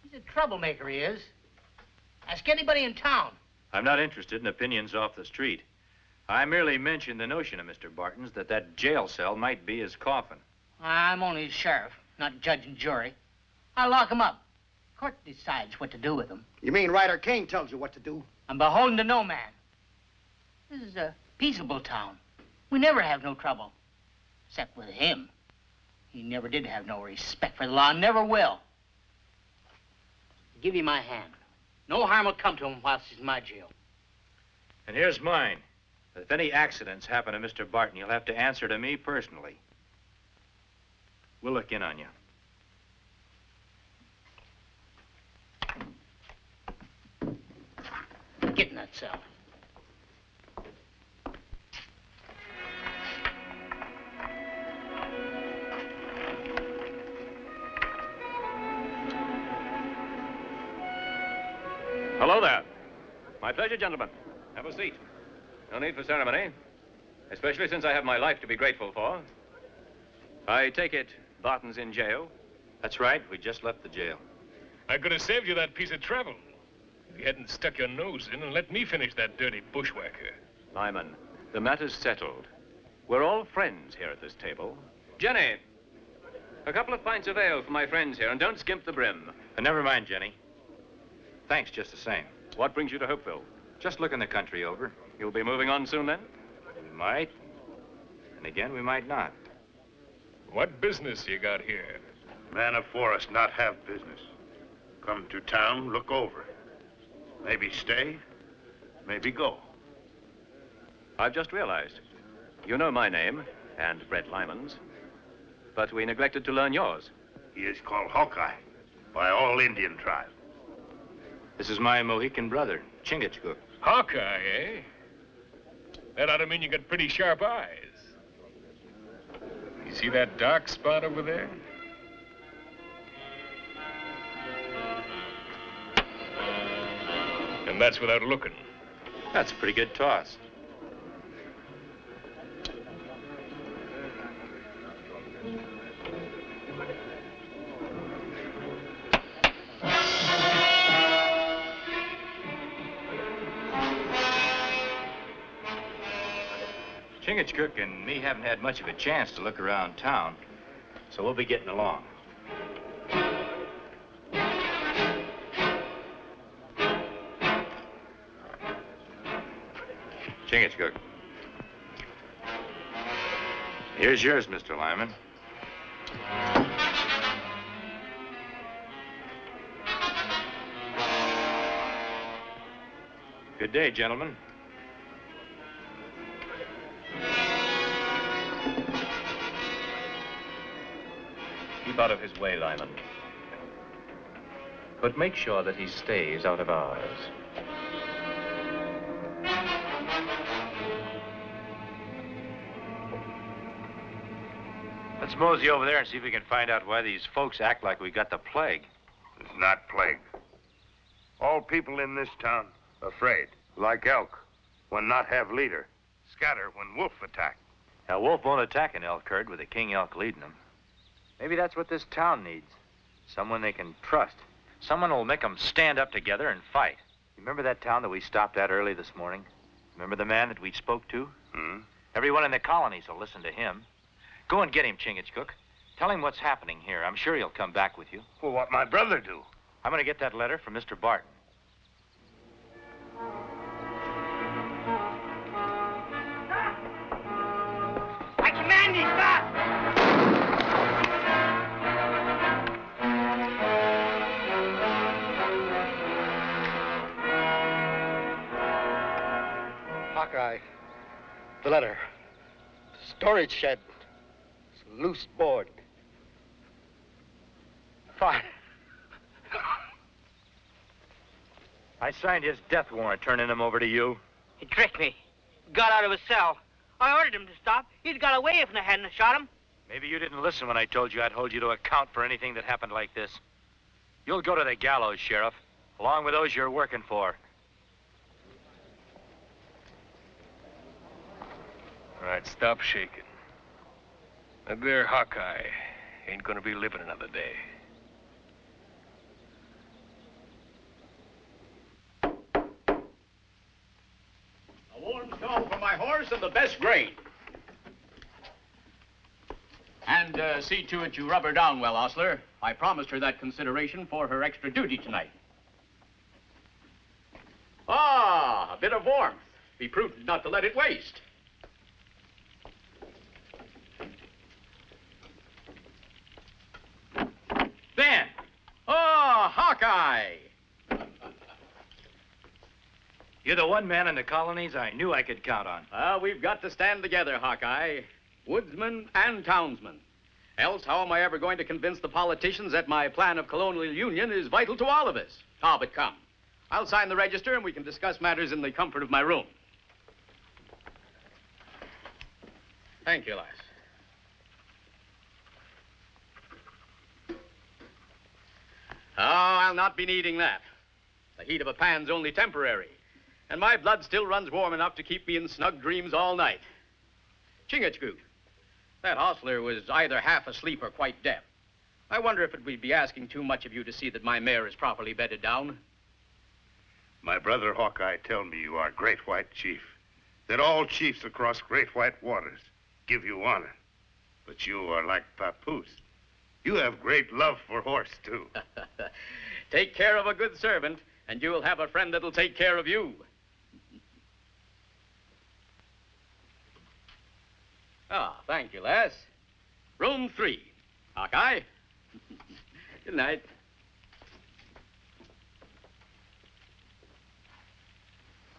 He's a troublemaker, he is. Ask anybody in town. I'm not interested in opinions off the street. I merely mentioned the notion of Mr. Barton's that jail cell might be his coffin. I'm only a sheriff, not judge and jury. I'll lock him up. Court decides what to do with him. You mean Ryder Kane tells you what to do? I'm beholden to no man. This is a peaceable town. We never have no trouble. Except with him. He never did have no respect for the law, never will. I'll give you my hand. No harm will come to him whilst he's in my jail. And here's mine. If any accidents happen to Mr. Barton, you'll have to answer to me personally. We'll look in on you. Get in that cell. Hello there. My pleasure, gentlemen. Have a seat. No need for ceremony, especially since I have my life to be grateful for. I take it Barton's in jail? That's right. We just left the jail. I could have saved you that piece of travel if you hadn't stuck your nose in and let me finish that dirty bushwhacker. Lyman, the matter's settled. We're all friends here at this table. Jenny, a couple of pints of ale for my friends here, and don't skimp the brim. Never mind, Jenny. Thanks just the same. What brings you to Hopeville? Just looking the country over. You'll be moving on soon, then? We might. And again, we might not. What business you got here? Man of forest not have business. Come to town, look over. Maybe stay, maybe go. I've just realized. You know my name, and Brett Lyman's. But we neglected to learn yours. He is called Hawkeye, by all Indian tribes. This is my Mohican brother, Chingachgook. Hawkeye, eh? That ought to mean you got pretty sharp eyes. You see that dark spot over there? And that's without looking. That's a pretty good toss. Chingachgook and me haven't had much of a chance to look around town, so we'll be getting along. Chingachgook. Here's yours, Mr. Lyman. Good day, gentlemen. Keep out of his way, Lyman. But make sure that he stays out of ours. Let's mosey over there and see if we can find out why these folks act like we got the plague. It's not plague. All people in this town afraid. Like elk, when not have leader. Scatter when wolf attack. A wolf won't attack an elk herd with a king elk leading them. Maybe that's what this town needs. Someone they can trust. Someone who'll make them stand up together and fight. Remember that town that we stopped at early this morning? Remember the man that we spoke to? Everyone in the colonies will listen to him. Go and get him, Chingachgook. Tell him what's happening here. I'm sure he'll come back with you. Well, what my brother do? I'm going to get that letter from Mr. Barton. I command you, stop! Hawkeye, the letter. Storage shed. Loose board. Fine. I signed his death warrant, turning him over to you. He tricked me. Got out of his cell. I ordered him to stop. He'd got away if I hadn't shot him. Maybe you didn't listen when I told you I'd hold you to account for anything that happened like this. You'll go to the gallows, Sheriff, along with those you're working for. All right, stop shaking. That there Hawkeye ain't gonna be living another day. A warm stall for my horse and the best grain. And see to it you rub her down well, Ostler. I promised her that consideration for her extra duty tonight. Ah, a bit of warmth. Be prudent not to let it waste. Then, oh, Hawkeye! You're the one man in the colonies I knew I could count on. We've got to stand together, Hawkeye. Woodsman and townsman. Else, how am I ever going to convince the politicians that my plan of colonial union is vital to all of us? Ah, but come. I'll sign the register and we can discuss matters in the comfort of my room. Thank you, lass. Oh, I'll not be needing that. The heat of a pan's only temporary, and my blood still runs warm enough to keep me in snug dreams all night. Chingachgook, that hostler was either half asleep or quite deaf. I wonder if it would be asking too much of you to see that my mare is properly bedded down. My brother Hawkeye tell me you are great white chief, that all chiefs across great white waters give you honor. But you are like Papoose. You have great love for horse, too. Take care of a good servant, and you will have a friend that'll take care of you. Ah, thank you, lass. Room 3. Hawkeye. Good night.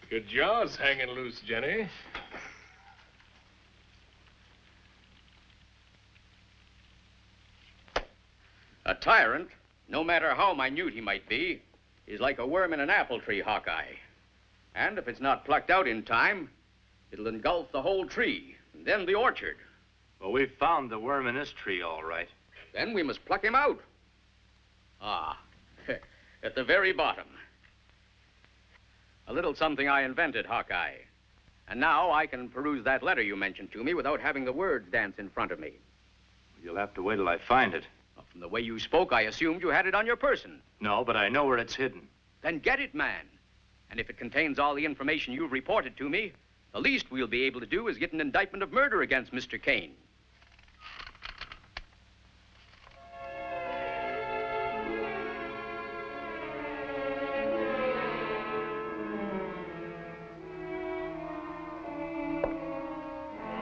Your jaw's hanging loose, Jenny. A tyrant, no matter how minute he might be, is like a worm in an apple tree, Hawkeye. And if it's not plucked out in time, it'll engulf the whole tree, and then the orchard. Well, we've found the worm in this tree, all right. Then we must pluck him out. Ah, at the very bottom. A little something I invented, Hawkeye. And now I can peruse that letter you mentioned to me without having the words dance in front of me. You'll have to wait till I find it. From the way you spoke, I assumed you had it on your person. No, but I know where it's hidden. Then get it, man. And if it contains all the information you've reported to me, the least we'll be able to do is get an indictment of murder against Mr. Kane.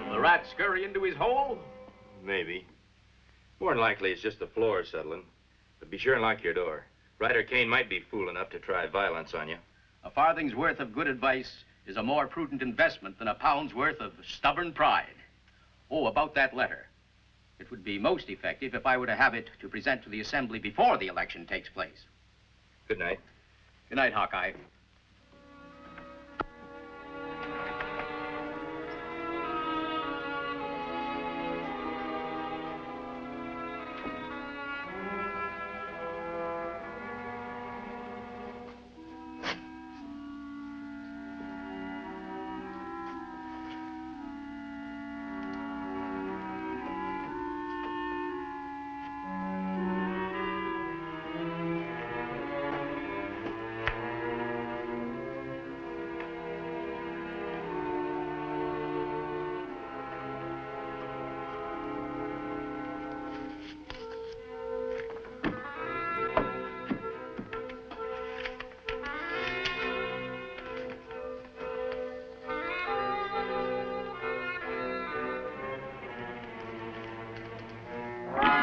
Will the rat scurry into his hole? Maybe. More than likely, it's just the floor settling. But be sure and lock your door. Ryder Kane might be fool enough to try violence on you. A farthing's worth of good advice is a more prudent investment than a pound's worth of stubborn pride. Oh, about that letter. It would be most effective if I were to have it to present to the Assembly before the election takes place. Good night. Good night, Hawkeye.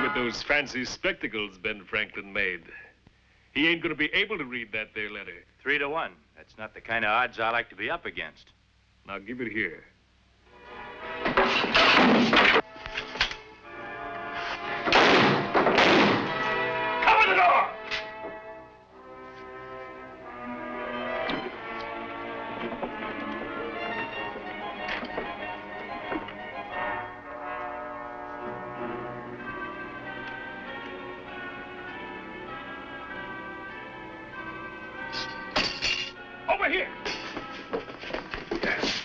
With those fancy spectacles Ben Franklin made, he ain't gonna be able to read that there letter. 3 to 1. That's not the kind of odds I like to be up against. Now give it here. Cover the door! Over here! Yes.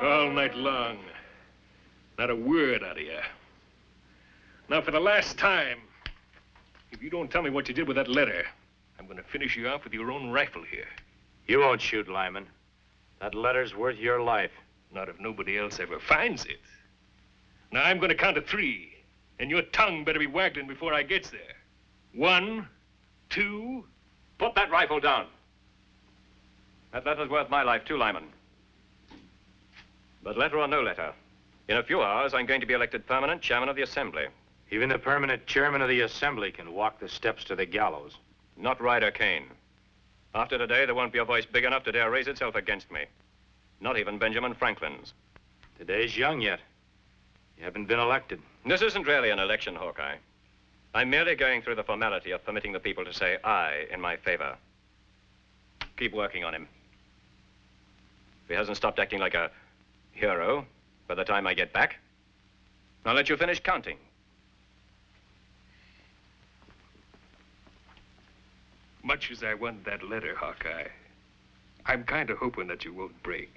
All night long. Not a word out of you. Now, for the last time, if you don't tell me what you did with that letter, I'm going to finish you off with your own rifle here. You won't shoot, Lyman. That letter's worth your life. Not if nobody else ever finds it. Now, I'm going to count to 3, and your tongue better be waggling before I gets there. 1, 2... Put that rifle down. That letter's worth my life, too, Lyman. But letter or no letter, in a few hours, I'm going to be elected permanent chairman of the Assembly. Even the permanent chairman of the Assembly can walk the steps to the gallows. Not Ryder Kane. After today, there won't be a voice big enough to dare raise itself against me. Not even Benjamin Franklin's. Today's young yet. You haven't been elected. This isn't really an election, Hawkeye. I'm merely going through the formality of permitting the people to say aye in my favor. Keep working on him. If he hasn't stopped acting like a hero by the time I get back, I'll let you finish counting. Much as I want that letter, Hawkeye, I'm kind of hoping that you won't break.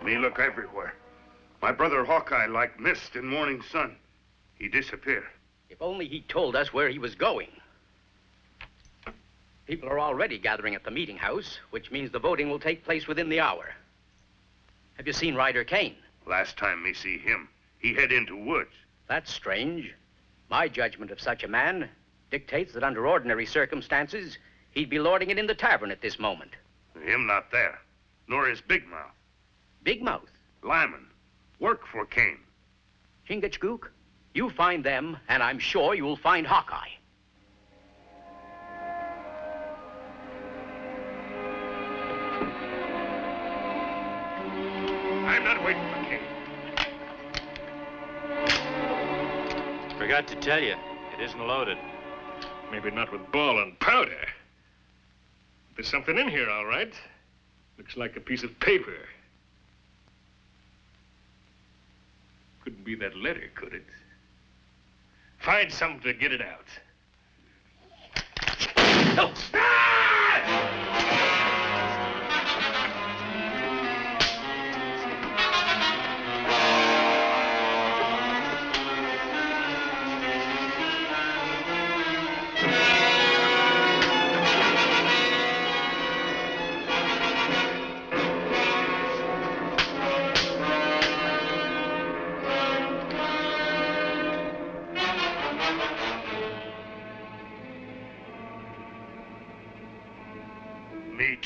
Me look everywhere. My brother Hawkeye like mist in morning sun. He disappear. If only he told us where he was going. People are already gathering at the meeting house, which means the voting will take place within the hour. Have you seen Ryder Kane? Last time me see him, he head into woods. That's strange. My judgment of such a man dictates that under ordinary circumstances, he'd be lording it in the tavern at this moment. Him not there, nor his big mouth. Big Mouth? Lyman, work for Kane. Chingachgook, you find them, and I'm sure you'll find Hawkeye. I'm not waiting for Kane. Forgot to tell you, it isn't loaded. Maybe not with ball and powder. There's something in here, all right. Looks like a piece of paper. Couldn't be that letter, could it? Find something to get it out. No!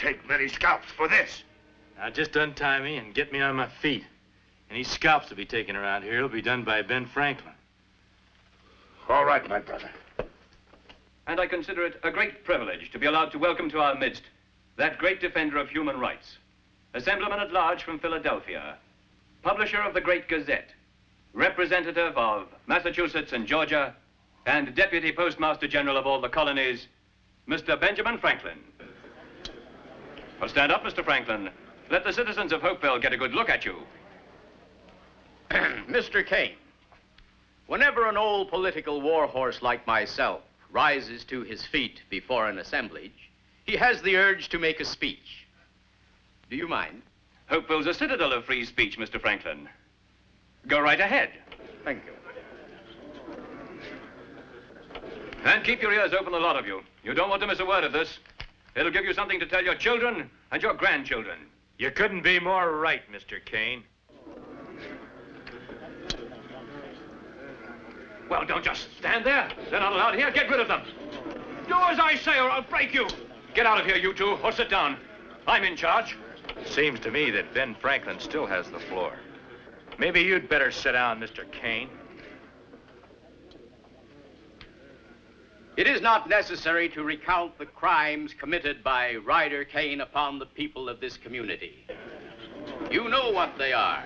take many scalps for this. Now, just untie me and get me on my feet. Any scalps to be taken around here will be done by Ben Franklin. All right, my brother. And I consider it a great privilege to be allowed to welcome to our midst that great defender of human rights, Assemblyman at Large from Philadelphia, publisher of the Great Gazette, representative of Massachusetts and Georgia, and Deputy Postmaster General of all the colonies, Mr. Benjamin Franklin. Well, stand up, Mr. Franklin. Let the citizens of Hopeville get a good look at you. Mr. Kane, whenever an old political warhorse like myself rises to his feet before an assemblage, he has the urge to make a speech. Do you mind? Hopeville's a citadel of free speech, Mr. Franklin. Go right ahead. Thank you. And keep your ears open, a lot of you. You don't want to miss a word of this. It'll give you something to tell your children and your grandchildren. You couldn't be more right, Mr. Kane. Well, don't just stand there. They're not allowed here. Get rid of them. Do as I say or I'll break you. Get out of here, you two, or sit down. I'm in charge. Seems to me that Ben Franklin still has the floor. Maybe you'd better sit down, Mr. Kane. It is not necessary to recount the crimes committed by Ryder Kane upon the people of this community. You know what they are.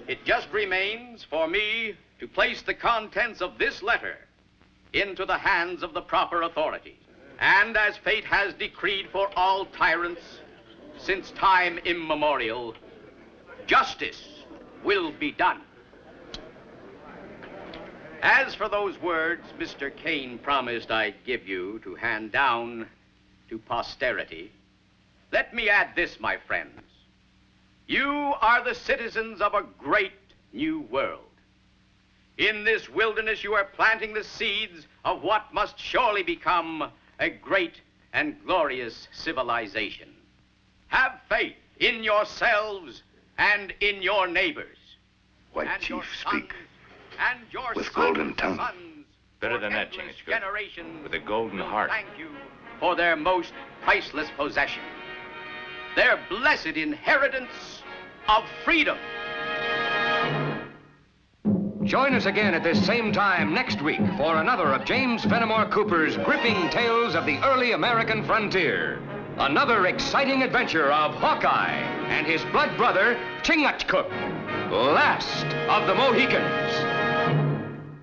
It just remains for me to place the contents of this letter into the hands of the proper authorities. And as fate has decreed for all tyrants since time immemorial, justice will be done. As for those words Mr. Kane promised I'd give you to hand down to posterity, let me add this, my friends. You are the citizens of a great new world. In this wilderness, you are planting the seeds of what must surely become a great and glorious civilization. Have faith in yourselves and in your neighbors. White and chief, speak and your with golden tongue. Better than that, Chingachgook. With a golden heart. Thank you for their most priceless possession, their blessed inheritance of freedom. Join us again at this same time next week for another of James Fenimore Cooper's gripping tales of the early American frontier. Another exciting adventure of Hawkeye and his blood brother, Chingachgook, last of the Mohicans.